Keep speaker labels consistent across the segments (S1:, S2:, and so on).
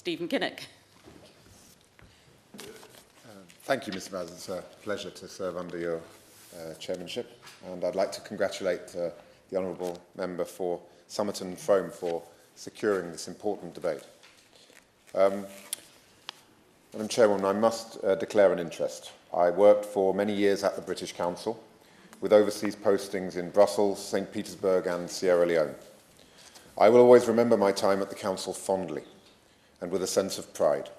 S1: Stephen Kinnock.
S2: Thank you, Mr. Maz. It's a pleasure to serve under your chairmanship, and I'd like to congratulate the Honourable Member for Somerton Frome for securing this important debate. Madam Chairwoman, I must declare an interest. I worked for many years at the British Council, with overseas postings in Brussels, St. Petersburg and Sierra Leone. I will always remember my time at the Council fondly and with a sense of pride.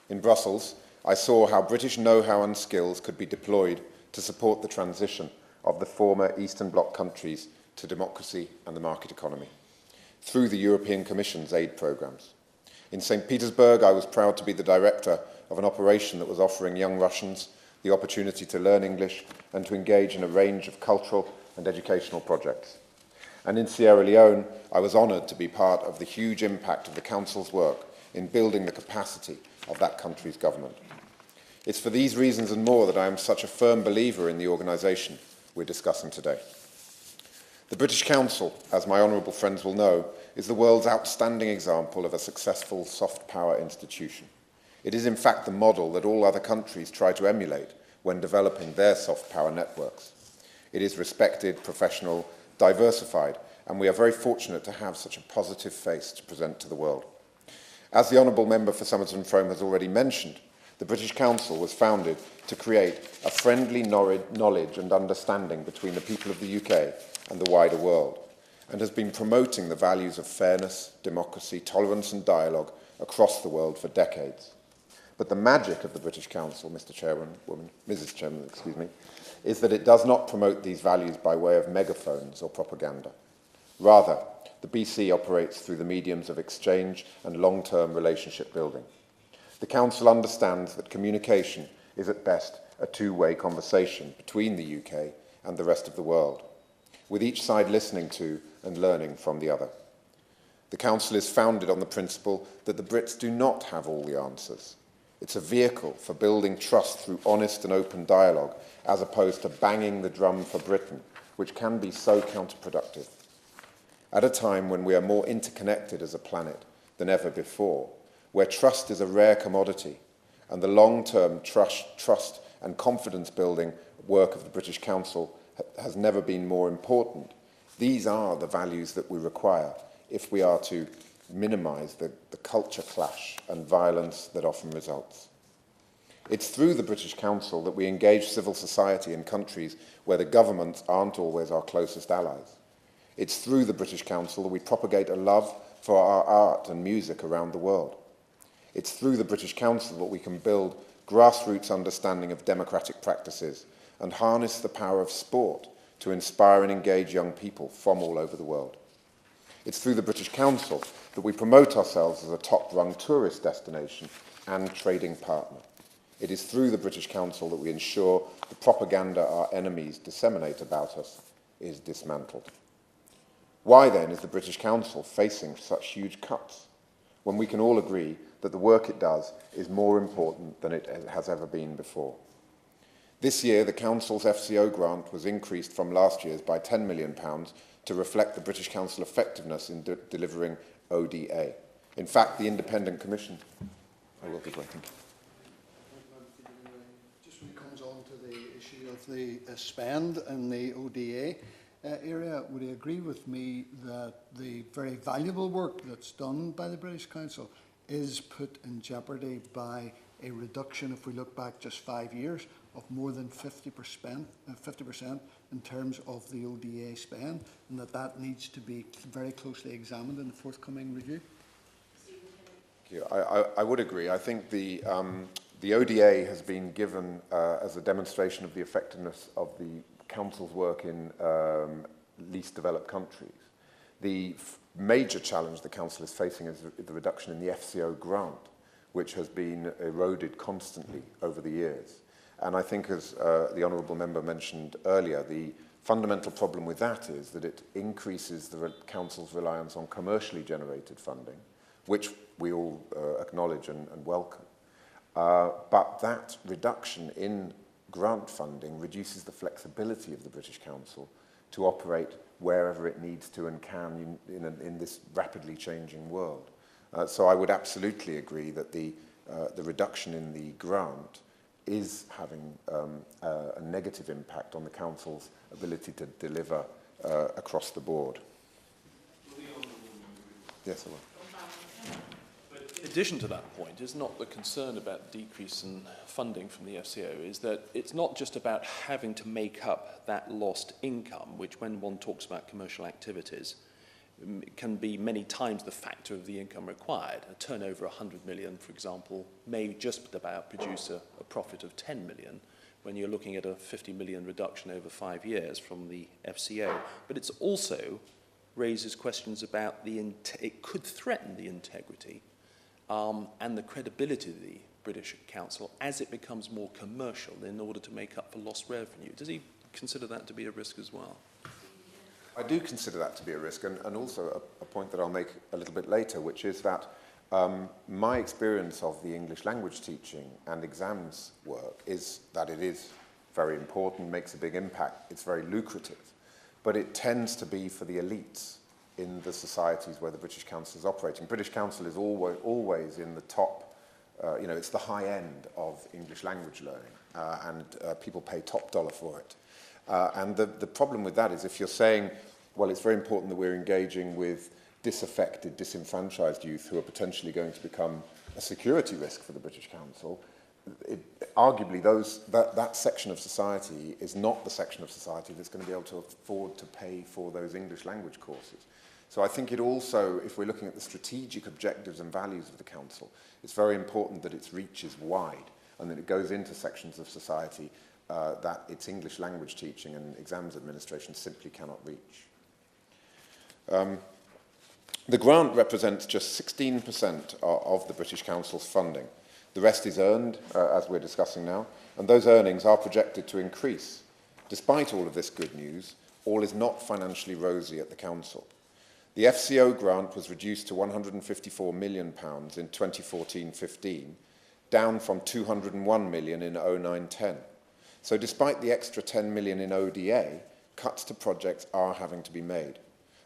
S2: In Brussels, I saw how British know-how and skills could be deployed to support the transition of the former Eastern Bloc countries to democracy and the market economy through the European Commission's aid programmes. In St. Petersburg, I was proud to be the director of an operation that was offering young Russians the opportunity to learn English and to engage in a range of cultural and educational projects. And in Sierra Leone, I was honoured to be part of the huge impact of the Council's work in building the capacity of that country's government. It's for these reasons and more that I am such a firm believer in the organisation we're discussing today. The British Council, as my honourable friends will know, is the world's outstanding example of a successful soft power institution. It is in fact the model that all other countries try to emulate when developing their soft power networks. It is respected, professional, diversified, and we are very fortunate to have such a positive face to present to the world. As the Honourable Member for Somerton Frome has already mentioned, the British Council was founded to create a friendly knowledge and understanding between the people of the UK and the wider world, and has been promoting the values of fairness, democracy, tolerance and dialogue across the world for decades. But the magic of the British Council, Mrs. Chairman, is that it does not promote these values by way of megaphones or propaganda. Rather, the BC operates through the mediums of exchange and long-term relationship building. The Council understands that communication is at best a two-way conversation between the UK and the rest of the world, with each side listening to and learning from the other. The Council is founded on the principle that the Brits do not have all the answers. It's a vehicle for building trust through honest and open dialogue, as opposed to banging the drum for Britain, which can be so counterproductive. At a time when we are more interconnected as a planet than ever before, where trust is a rare commodity, and the long-term trust and confidence-building work of the British Council has never been more important, these are the values that we require if we are to minimise the culture clash and violence that often results. It's through the British Council that we engage civil society in countries where the governments aren't always our closest allies. It's through the British Council that we propagate a love for our art and music around the world. It's through the British Council that we can build grassroots understanding of democratic practices and harness the power of sport to inspire and engage young people from all over the world. It's through the British Council that we promote ourselves as a top-rung tourist destination and trading partner. It is through the British Council that we ensure the propaganda our enemies disseminate about us is dismantled. Why then is the British Council facing such huge cuts, when we can all agree that the work it does is more important than it has ever been before? This year, the Council's FCO grant was increased from last year's by £10 million to reflect the British Council effectiveness in delivering ODA. In fact, the Independent Commission... I will be waiting.
S3: Just when it comes on to the issue of the spend in the ODA area, would you agree with me that the very valuable work that's done by the British Council is put in jeopardy by a reduction, if we look back just 5 years, of more than 50% in terms of the ODA spend, and that needs to be very closely examined in the forthcoming review?
S2: I would agree. I think the ODA has been given as a demonstration of the effectiveness of the Council's work in least developed countries. The major challenge the Council is facing is the reduction in the FCO grant, which has been eroded constantly over the years. And I think, as the Honourable Member mentioned earlier, the fundamental problem with that is that it increases the Council's reliance on commercially generated funding, which we all acknowledge and welcome. But that reduction in grant funding reduces the flexibility of the British Council to operate wherever it needs to and can in this rapidly changing world. So I would absolutely agree that the reduction in the grant is having a negative impact on the Council's ability to deliver across the board. Yes, I will.
S1: In addition to that point, is not the concern about decrease in funding from the FCO is that it's not just about having to make up that lost income, which when one talks about commercial activities, can be many times the factor of the income required. A turnover of 100 million, for example, may just about produce a profit of 10 million when you're looking at a 50 million reduction over 5 years from the FCO. But it's also raises questions about it could threaten the integrity and the credibility of the British Council as it becomes more commercial in order to make up for lost revenue. Does he consider that to be a risk as well?
S2: I do consider that to be a risk, and also a point that I'll make a little bit later, which is that my experience of the English language teaching and exams work is that it is very important, makes a big impact, it's very lucrative, but it tends to be for the elites in the societies where the British Council is operating. British Council is always in the top, it's the high end of English language learning, and people pay top dollar for it. And the problem with that is if you're saying, well, it's very important that we're engaging with disaffected, disenfranchised youth who are potentially going to become a security risk for the British Council, arguably that section of society is not the section of society that's going to be able to afford to pay for those English language courses. So I think it also, if we're looking at the strategic objectives and values of the Council, it's very important that its reach is wide and that it goes into sections of society that its English language teaching and exams administration simply cannot reach. The grant represents just 16% of the British Council's funding. The rest is earned, as we're discussing now, and those earnings are projected to increase. Despite all of this good news, all is not financially rosy at the Council. The FCO grant was reduced to £154 million in 2014-15, down from £201 million in 09-10. So despite the extra 10 million in ODA, cuts to projects are having to be made.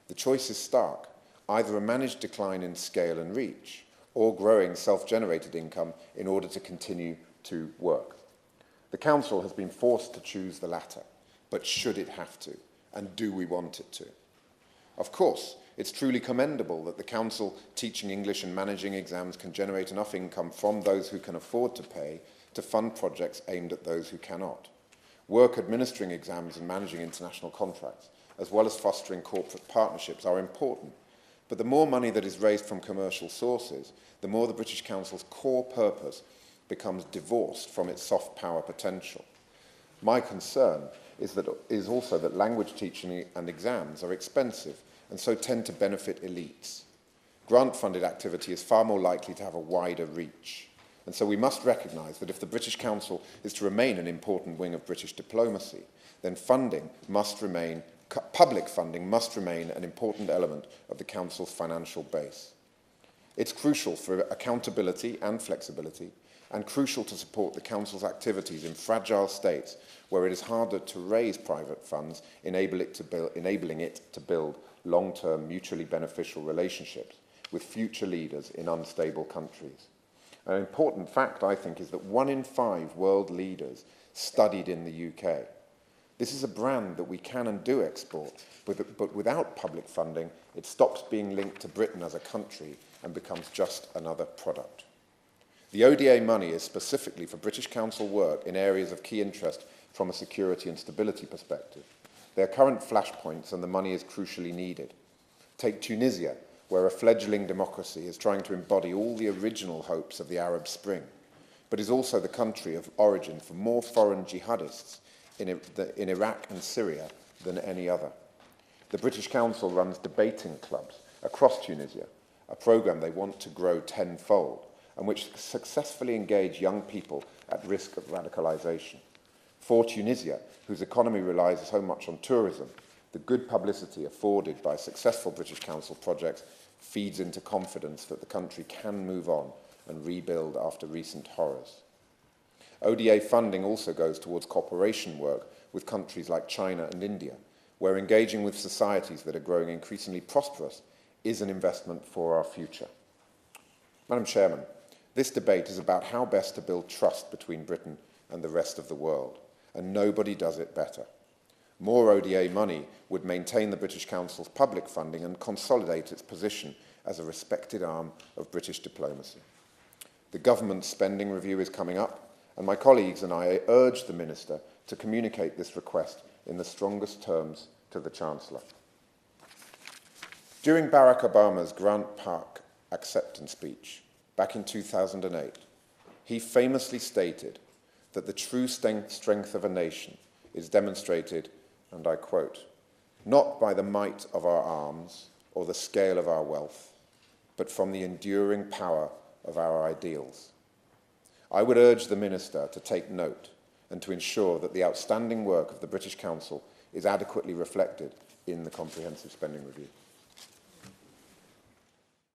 S2: The choice is stark, either a managed decline in scale and reach, or growing self-generated income in order to continue to work. The Council has been forced to choose the latter, but should it have to, and do we want it to? Of course, it's truly commendable that the Council teaching English and managing exams can generate enough income from those who can afford to pay to fund projects aimed at those who cannot. Work administering exams and managing international contracts, as well as fostering corporate partnerships, are important. But the more money that is raised from commercial sources, the more the British Council's core purpose becomes divorced from its soft power potential. My concern is also that language teaching and exams are expensive and so tend to benefit elites. Grant-funded activity is far more likely to have a wider reach. And so we must recognise that if the British Council is to remain an important wing of British diplomacy, then public funding must remain an important element of the Council's financial base. It's crucial for accountability and flexibility, and crucial to support the Council's activities in fragile states where it is harder to raise private funds, enabling it to build long-term mutually beneficial relationships with future leaders in unstable countries. An important fact, I think, is that 1 in 5 world leaders studied in the UK. This is a brand that we can and do export, but without public funding, it stops being linked to Britain as a country and becomes just another product. The ODA money is specifically for British Council work in areas of key interest from a security and stability perspective. There are current flashpoints and the money is crucially needed. Take Tunisia, where a fledgling democracy is trying to embody all the original hopes of the Arab Spring, but is also the country of origin for more foreign jihadists in Iraq and Syria than any other. The British Council runs debating clubs across Tunisia, a programme they want to grow tenfold, and which successfully engage young people at risk of radicalisation. For Tunisia, whose economy relies so much on tourism, the good publicity afforded by successful British Council projects feeds into confidence that the country can move on and rebuild after recent horrors. ODA funding also goes towards cooperation work with countries like China and India, where engaging with societies that are growing increasingly prosperous is an investment for our future. Madam Chairman, this debate is about how best to build trust between Britain and the rest of the world, and nobody does it better. More ODA money would maintain the British Council's public funding and consolidate its position as a respected arm of British diplomacy. The government's spending review is coming up, and my colleagues and I urge the Minister to communicate this request in the strongest terms to the Chancellor. During Barack Obama's Grant Park acceptance speech back in 2008, he famously stated that the true strength of a nation is demonstrated, and I quote, "not by the might of our arms or the scale of our wealth, but from the enduring power of our ideals." I would urge the Minister to take note and to ensure that the outstanding work of the British Council is adequately reflected in the Comprehensive Spending Review.